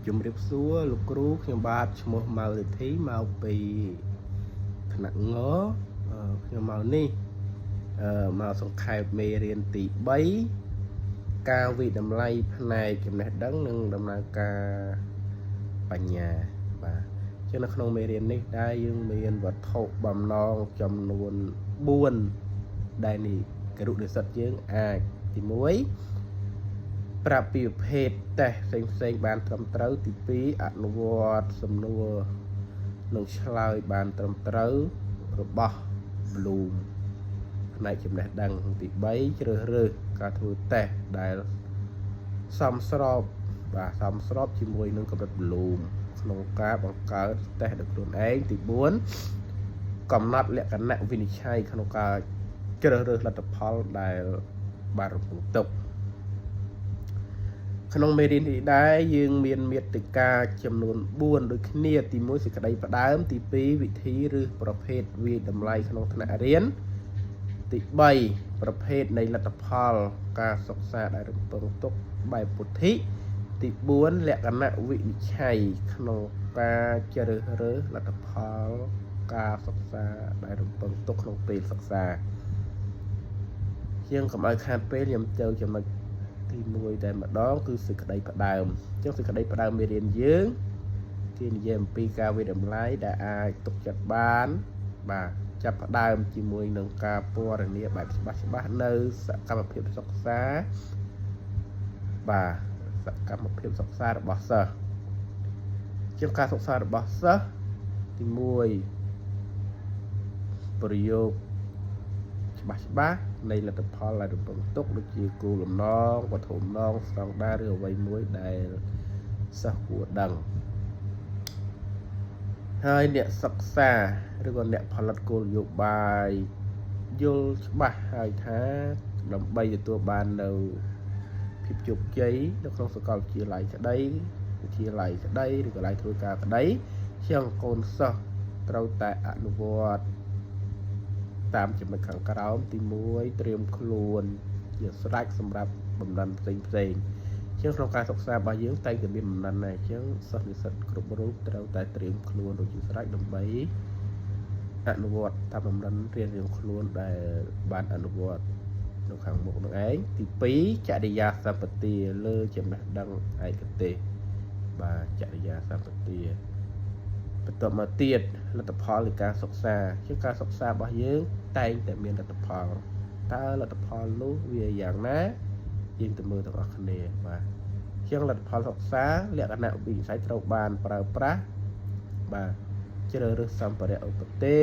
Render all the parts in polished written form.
ជំរាបសួរលោកគ្រូខ្ញុំបាទឈ្មោះម៉ៅរិទ្ធីមកពីថ្នាក់ងខ្ញុំមកនេះមកសង្ខេបមេរៀនទី3ការវិតម្លៃផ្នែកចំណេះដឹងនិងដំណើរការបញ្ញាបាទចឹងនៅក្នុងមេរៀននេះដែរយើងមានវត្ថុបំណងចំនួន4ដែលនេះគរុនិស្សិតយើងអាចទី1ប្រាប់ពីប្រភេទតេស្តផ្សេងៗបានត្រឹមត្រូវទី2អនុវត្តសំណួរនិងឆ្លើយបានត្រឹមត្រូវរបស់ Bloom ផ្នែកចំណេះដឹងទី3ជ្រើសរើសការធ្វើតេស្តដែលសមស្របជាមួយនឹងកម្រិត Bloom ក្នុងការបង្កើតតេស្តដោយខ្លួនឯងទី4កំណត់លក្ខណៈវិនិច្ឆ័យក្នុងការជ្រើសរើសលទ្ធផលដែលបានរំពឹងទុកក្នុងមេរៀននេះដែរយើងមានមាតិកាចំនួន4ដូចគ្នាទី1សេចក្តីផ្ដើមទី2វិធីឬប្រភេទវាយតម្លៃក្នុងថ្នាក់រៀនទី3ប្រភេទនៃលទ្ធផលការសិក្សាដែលរំពឹងទុកបែបពុទ្ធិទី4លក្ខណៈវិនិច្ឆ័យក្នុងការជ្រើសរើសលទ្ធផលការសិក្សាដែលរំពឹងទុកក្នុងពេលសិក្សាយើងកុំឲ្យខាតពេលខ្ញុំចូលចំណុចទី1តែម្ដងគឺសេចក្តីផ្ដើមអញ្ចឹងសេចក្តីផ្ដើមមេរៀនយើងគេនិយាយអំពីការវិតម្លៃដែលអាចទុកចិត្តបានបាទចាប់ផ្ដើមជាមួយនឹងការពណ៌នាបែបច្បាស់នៅសកម្មភាពសិក្សាបាទសកម្មភាពសិក្សារបស់សិស្សជាការសិក្សារបស់សិស្សទី1ប្រយោគច្បាស់នៃលទ្ធផលដែលរំពឹងទុកដូចជាគោលបំណងវត្ថុបំណងស្តង់ដារឬអ្វីមួយដែលសិស្សគួរដឹងហើយអ្នកសិក្សាឬក៏អ្នកផលិតគោលនយោបាយយល់ច្បាស់ហើយថាដើម្បីទទួលបាននៅភាពជោគជ័យនៅក្នុងសាកលវិទ្យាល័យក្តីវិទ្យាល័យក្តីឬកន្លែងធ្វើការក្តីជាងកូនសិស្សត្រូវតែអនុវត្តតាមចំណុចខាងក្រោមទី1ត្រៀមខ្លួនជាស្រេចសម្រាប់បំណិនផ្សេងជាងក្នុងការសិក្សារបស់យើងតែងតែមានបំណិនដែរអញ្ចឹងសិស្សនិស្សិតគ្រប់រូបត្រូវតែត្រៀមខ្លួនដូចជាស្រេចដើម្បីអនុវត្តតាមបំណិនរៀងខ្លួនដែលបានអនុវត្តនៅខាងមុខនោះឯងទី2ចរិយាសម្បទាលើចំណេះដឹងឯកទេសបាទចរិយាសម្បទាបន្ទាប់មកទៀតលទ្ធផលនៃការសិក្សាជាការសិក្សារបស់យើងតែងតែមានលទ្ធផលតើលទ្ធផលនោះវាយ៉ាងណាយើងទៅមើលទាំងអស់គ្នាបាទជាងលទ្ធផលសិក្សាលក្ខណៈវិនិច្ឆ័យត្រូវបានប្រើប្រាស់បាទជ្រើសរើសសម្ភារៈឧបទេស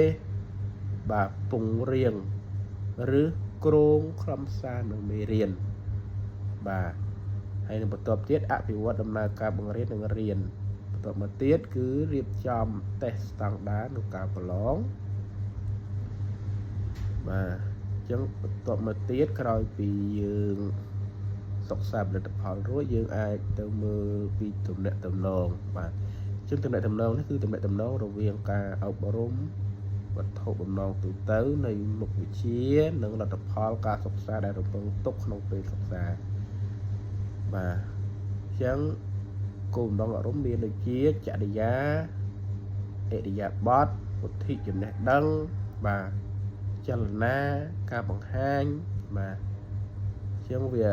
បាទពង្រៀងឬគ្រោងខ្លឹមសារនៅមេរៀនបាទហើយនឹងបន្ទាប់ទៀតអភិវឌ្ឍដំណើរការបង្រៀននិងរៀនបន្ទាប់មកទៀតគឺរៀបចំតេស្តស្តង់ដារនៅការប្រឡងបាទអញ្ចឹងបន្ទាប់មកទៀតក្រោយពីយើងសិក្សាផលិតផលរួចយើងអាចទៅមើលពីទំនាក់ទំនងបាទអញ្ចឹងទំនាក់ទំនងនេះគឺទំនាក់ទំនងរវាងការអប់រំវត្ថុបំណងទូទៅនៃមុខវិជ្ជានិងលទ្ធផលការសិក្សាដែលរំពឹងទុកក្នុងពេលសិក្សាបាទអញ្ចឹងគោលបំណងអប់រំមានដូចជាចរិយាអរិយាបថពុទ្ធិចំណេះដឹងបាទចលនាការបង្ហាញបាទអញ្ចឹងវា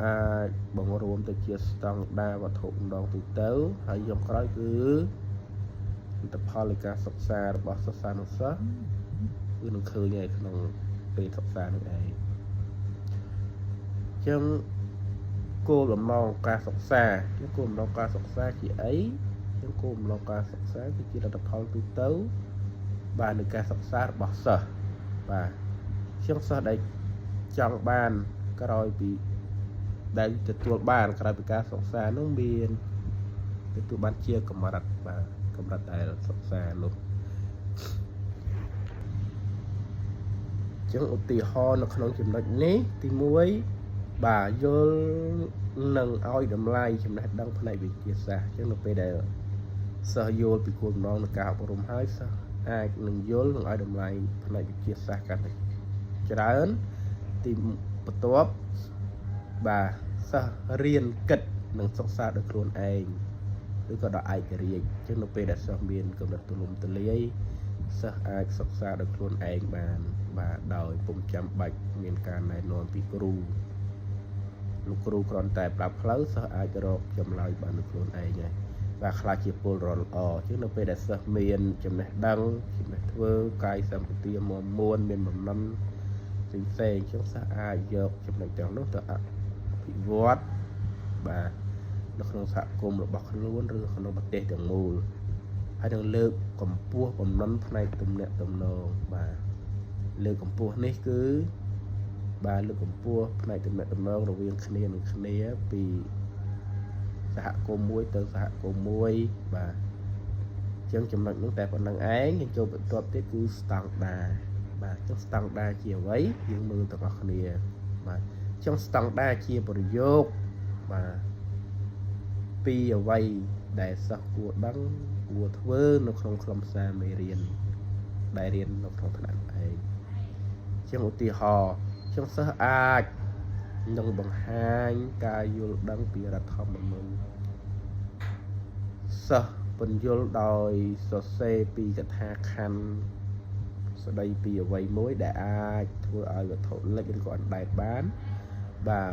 អាចបង្រួមទៅជាស្តង់ដារវត្ថុបំណងទូទៅហើយយ៉ាងក្រោយគឺលទ្ធផលនៃការសិក្សារបស់សិស្សានុសិស្សគឺនឹងឃើញហើយក្នុងពេលសិក្សានោះឯងអញ្ចឹងគោលបំណងការសិក្សាគោលបំណងការសិក្សាជាអីអញ្ចឹងគោលបំណងការសិក្សាគឺជាលទ្ធផលទូទៅបាទនៃការសិក្សារបស់សិស្សបាទជាងសិស្សដែលចង់បានក្រោយពីដែលទទួលបានក្រោយពីការសិក្សានោះមានទទួលបានជាកម្រិតបាទកម្រិតដែលសិក្សានោះចឹងឧទាហរណ៍នៅក្នុងចំណុចនេះទី1បាទយល់និងឲ្យតម្លៃចំណេះដឹងផ្នែកវិទ្យាសាស្ត្រចឹងនៅពេលដែលសិស្សយល់ពីគោលបំណងនៃការអប់រំហើយសិស្សអាចនឹងយល់និងឲ្យតម្លៃផ្នែកវិទ្យាសាស្ត្រកាន់តែច្រើនទីបន្ទាប់បាទសិស្សរៀនគិតនិងសិក្សាដោយខ្លួនឯង ឬក៏ដល់ឯករាជ្យអញ្ចឹងនៅពេលដែលសិស្សមានកម្រិតទូលំទូលាយសិស្សអាចសិក្សាដោយខ្លួនឯងបានបាទដោយពុំចាំបាច់មានការណែនាំពីគ្រូលោកគ្រូគ្រាន់តែប្រាប់ផ្លូវសិស្សអាចរកចម្លើយបានដោយខ្លួនឯងហើយបាទខ្លះជាពលរដ្ឋល្អអញ្ចឹងនៅពេលដែលសិស្សមានចំណេះដឹងចំណេះធ្វើកាយសម្បទាមាំមួនមានបំណិនផ្សេងអញ្ចឹងសិស្សអាចយកចំណុចទាំងនោះទៅអភិវឌ្ឍបាទនៅក្នុងសហគមន៍របស់ខ្លួនឬក្នុងប្រទេសទាំងមូលហើយនឹងលើកកម្ពស់បំណិនផ្នែកទំនាក់ទំនងបាទលើកកម្ពស់នេះគឺបាទលើកកម្ពស់ផ្នែកទំនាក់ទំនងរវាងគ្នានឹងគ្នាពីសហគមន៍មួយទៅសហគមន៍មួយបាទអញ្ចឹងចំណុចនោះតែប៉ុណ្្នឹងឯងយើងចូលបន្ទាប់ទៀតគឺស្តង់ដារបាទអញ្ចឹងស្តង់ដារជាអ្វីយើងមើលទាំងអស់គ្នាបាទអញ្ចឹងស្តង់ដារជាប្រយោគបាទពីអ្វីដែលសិស្សគួរដឹងគួរធ្វើនៅក្នុងខ្លឹមសារមេរៀនដែលរៀននៅក្នុងថ្នាក់ឯងអញ្ចឹងឧទាហរណ៍អញ្ចឹងសិស្សអាចនឹងបង្ហាញការយល់ដឹងពីរដ្ឋធម្មនុញ្ញសិស្សពន្យល់ដោយសរសេរពីកថាខណ្ឌស្ដីពីអ្វីមួយដែលអាចធ្វើឲ្យវត្ថុលិចឬក៏អណ្ដែតបានបាទ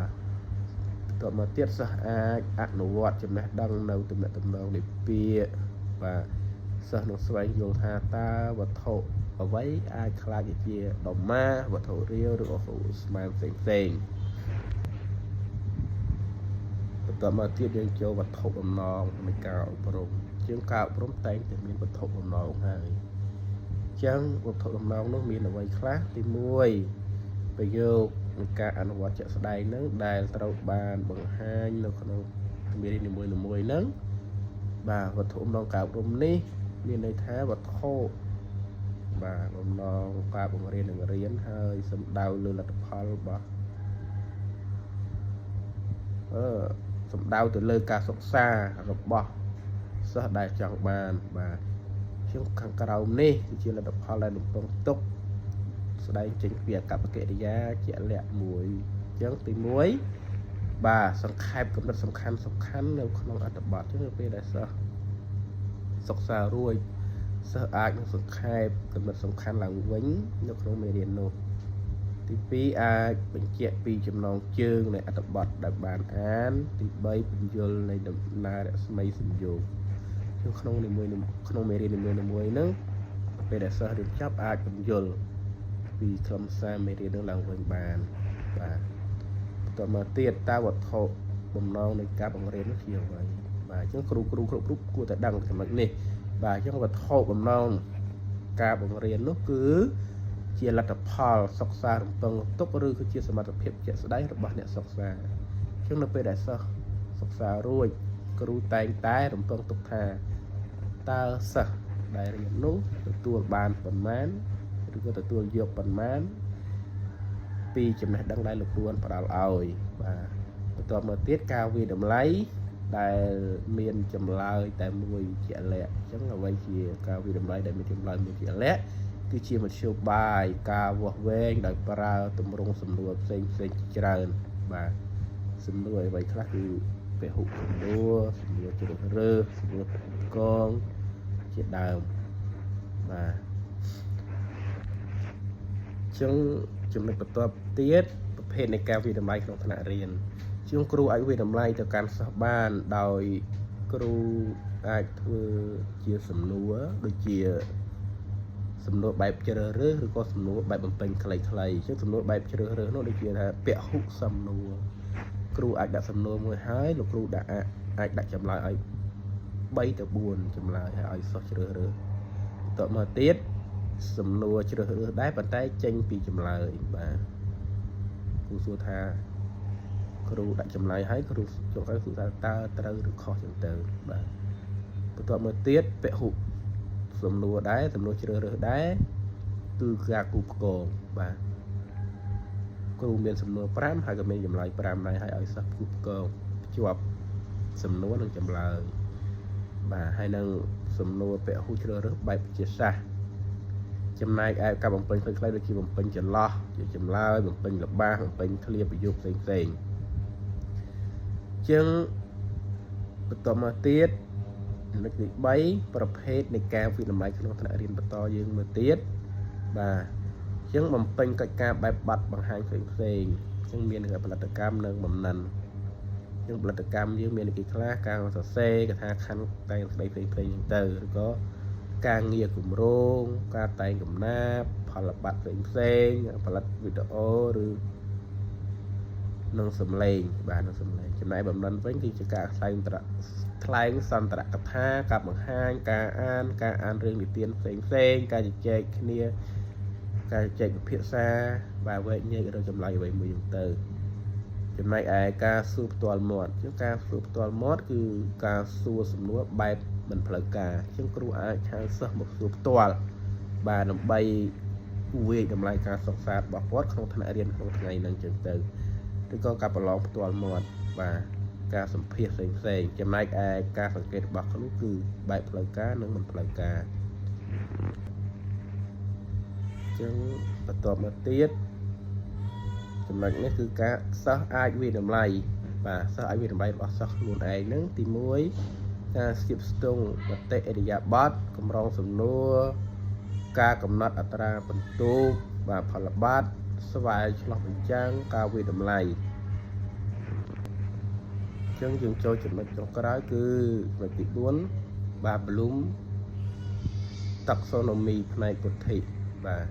តទៅមកទៀតសិស្សអាចអនុវត្តចំណេះដឹងនៅទំនាក់ទំនងនៃពាក្យបាទសិស្សនឹងស្វែងយល់ថាតើវត្ថុអ្វីអាចខ្លាចជាដុម្មាវត្ថុរាវឬក៏ស្មើផ្សេងបន្តមកទៀតយើងចូលវត្ថុបំណងនៃការអប់រំជាងការអប់រំតែងតែមានវត្ថុបំណងហើយអញ្ចឹងវត្ថុបំណងនោះមានអ្វីខ្លះទី1ប្រយោគនៃការអនុវត្តជាក់ស្ដែងនឹងដែលត្រូវបានបង្ហាញនៅក្នុងមេរៀននីមួយៗហ្នឹងបាទវត្ថុបំណងការអប់រំនេះមានន័យថាវត្ថុបាទបំណងការបង្រៀននឹងរៀនហើយសំដៅលើលទ្ធផលរបស់សំដៅទៅលើការសិក្សារបស់សិស្សដែលចង់បានបាទជាងខាងក្រោមនេះគឺជាលទ្ធផលដែលរំពឹងទុកស្ដែងចេញពីអកប្បកិរិយាជាក់លាក់មួយអញ្ចឹងទី1បាទសង្ខេបកំណត់សំខាន់នៅក្នុងអត្ថបទអញ្ចឹងនៅពេលដែលសិស្សសិក្សារួចសិស្សអាចនឹងសង្ខេបកំណត់សំខាន់ឡើងវិញនៅក្នុងមេរៀននោះទី2អាចបញ្ជាក់ពីចំណងជើងនៃអត្ថបទដែលបានអានទី3ពន្យល់នៃដំណើររស្មីសំយោគក្នុងក្នុងមេរៀននីមួយៗហ្នឹងពេលដែលសិស្សរៀនចប់អាចពន្យល់ពីខ្លឹមសារមេរៀននឹងឡើងវិញបានបាទបន្តមកទៀតតើវត្ថុបំណងនៃការបង្រៀននោះជាអ្វីបាទអញ្ចឹងគ្រូគ្រប់រូបគួរតែដឹងចំណុចនេះបាទអញ្ចឹងវត្ថុបំណងការបង្រៀននោះគឺជាលទ្ធផលសិក្សារំពឹងទុកឬក៏ជាសមត្ថភាពជាក់ស្ដែងរបស់អ្នកសិក្សាអញ្ចឹងនៅពេលដែលសិស្សសិក្សារួចគ្រូតែងតែរំពឹងទុកថាតើសិស្សដែលរៀននោះទទួលបានប៉ុន្មានឬក៏ទទួលយកប៉ុន្មានពីចំណេះដឹងដែលលោកគ្រូបានផ្ដល់ឲ្យបាទបន្ទាប់មកទៀតការវិតម្លៃដែលមានចម្លើយតែមួយជាក់លាក់អញ្ចឹងអ្វីជាការវិតម្លៃដែលមានចម្លើយមួយជាក់លាក់គឺជាមធ្យោបាយការវាស់វែងដោយប្រើទម្រង់សំណួរផ្សេងច្រើនបាទសំណួរអ្វីខ្លះគឺពហុសំណួរជ្រើសរើសសំណួរកងជាដើមបាទចឹងចំណុចបន្ទាប់ទៀតប្រភេទនៃការវិតម្លៃក្នុងថ្នាក់រៀនជាងគ្រូអាចវិតម្លៃទៅកាន់សិស្សបានដោយគ្រូអាចធ្វើជាសំណួរដូចជាសំណួរបែបជ្រើសរើសឬក៏សំណួរបែបបំពេញខ្លីៗជាងសំណួរបែបជ្រើសរើសនោះដូចជាថាពហុសំណួរគ្រូអាចដាក់សំណួរមួយហើយលោកគ្រូអាចដាក់ចម្លើយឲ្យ3ទៅ4ចម្លើយឲ្យសិស្សជ្រើសរើសបន្ទាប់មកទៀតសំណួរជ្រើសរើសដែរប៉ុន្តែចេញពីចម្លើយបាទគ្រូសួរថាគ្រូដាក់ចម្លើយឲ្យគ្រូចុងក្រោយគ្រូថាតើត្រូវឬខុសចឹងទៅបាទបន្ទាប់មកទៀតពហុសំណួរដែរសំណួរជ្រើសរើសដែរគឺការគូផ្គងបាទគ្រូមានសំណួរ5ហើយក៏មានចម្លើយ5ដែរហើយឲ្យសិស្សគូផ្គងភ្ជាប់សំណួរនិងចម្លើយបាទហើយនឹងសំណួរពហុជ្រើសរើសបែបវិទ្យាសាស្ត្រចំណែកឯការបំពេញខ្លីៗដូចជាបំពេញចន្លោះជាចម្លើយបំពេញលបាសបំពេញឃ្លាប្រយោគផ្សេងជាងបន្តមកទៀត ចំណុចទី3ប្រភេទនៃការវិនិច្ឆ័យក្នុងថ្នាក់រៀនបន្តយើងមើលទៀតបាទអញ្ចឹងបំពេញកិច្ចការបែបបទបង្ហាញផ្សេងៗអញ្ចឹងមានផលិតកម្មនិងបំណិនអញ្ចឹងផលិតកម្មយើងមានគេខ្លះការសរសេរកថាខណ្ឌតែងស្ដីផ្សេងៗអញ្ចឹងទៅឬក៏ការងារគម្រោងការតែងកំណាព្យផលបត្តិផ្សេងៗផលិតវីដេអូឬនឹងសំឡេងបាទនឹងសំឡេងចំណែកបំណិនវិញគឺជាការថ្លែងសន្ទរកថាការបង្ហាញការអានរឿងនិទានផ្សេងការជជែកគ្នាការជជែកពិភាក្សាបាទវែកញែកឬចម្លើយអ្វីមួយទៅចំណែកឯការសួរផ្ទាល់មាត់ជាការសួរផ្ទាល់មាត់គឺការសួរសំណួរបែបមិនផ្លូវការជាងគ្រូអាចហៅសិស្សមកសួរផ្ទាល់បាទដើម្បីវាយតម្លៃការសិក្សារបស់គាត់ក្នុងថ្នាក់រៀនក្នុងថ្ងៃហ្នឹងចឹងទៅឬក៏ការប្រឡងផ្ទាល់មាត់បាទការសម្ភាសផ្សេងចំណែកឯការសង្កេតរបស់គ្រូគឺបែបផ្លូវការនិងមិនផ្លូវការចឹងបន្តមកទៀតចំណុចនេះគឺការសិស្សអាចវិនិច្ឆ័យតម្លៃបាទសិស្សអាចវិនិច្ឆ័យរបស់សិស្សខ្លួនឯងហ្នឹងទី1ការស្ទាបស្ទង់មតិអរិយាប័ត្រកម្រងសំណួរការកំណត់អត្រាបន្ទុកបាទផលបត្តិស្វែងឆ្លោះបញ្ចាំងការវិនិច្ឆ័យតម្លៃចឹងយើងចូលចំណុចចុងក្រោយគឺចំណុចទី4បាទ Bloom taxonomy ផ្នែកពុទ្ធិបាទ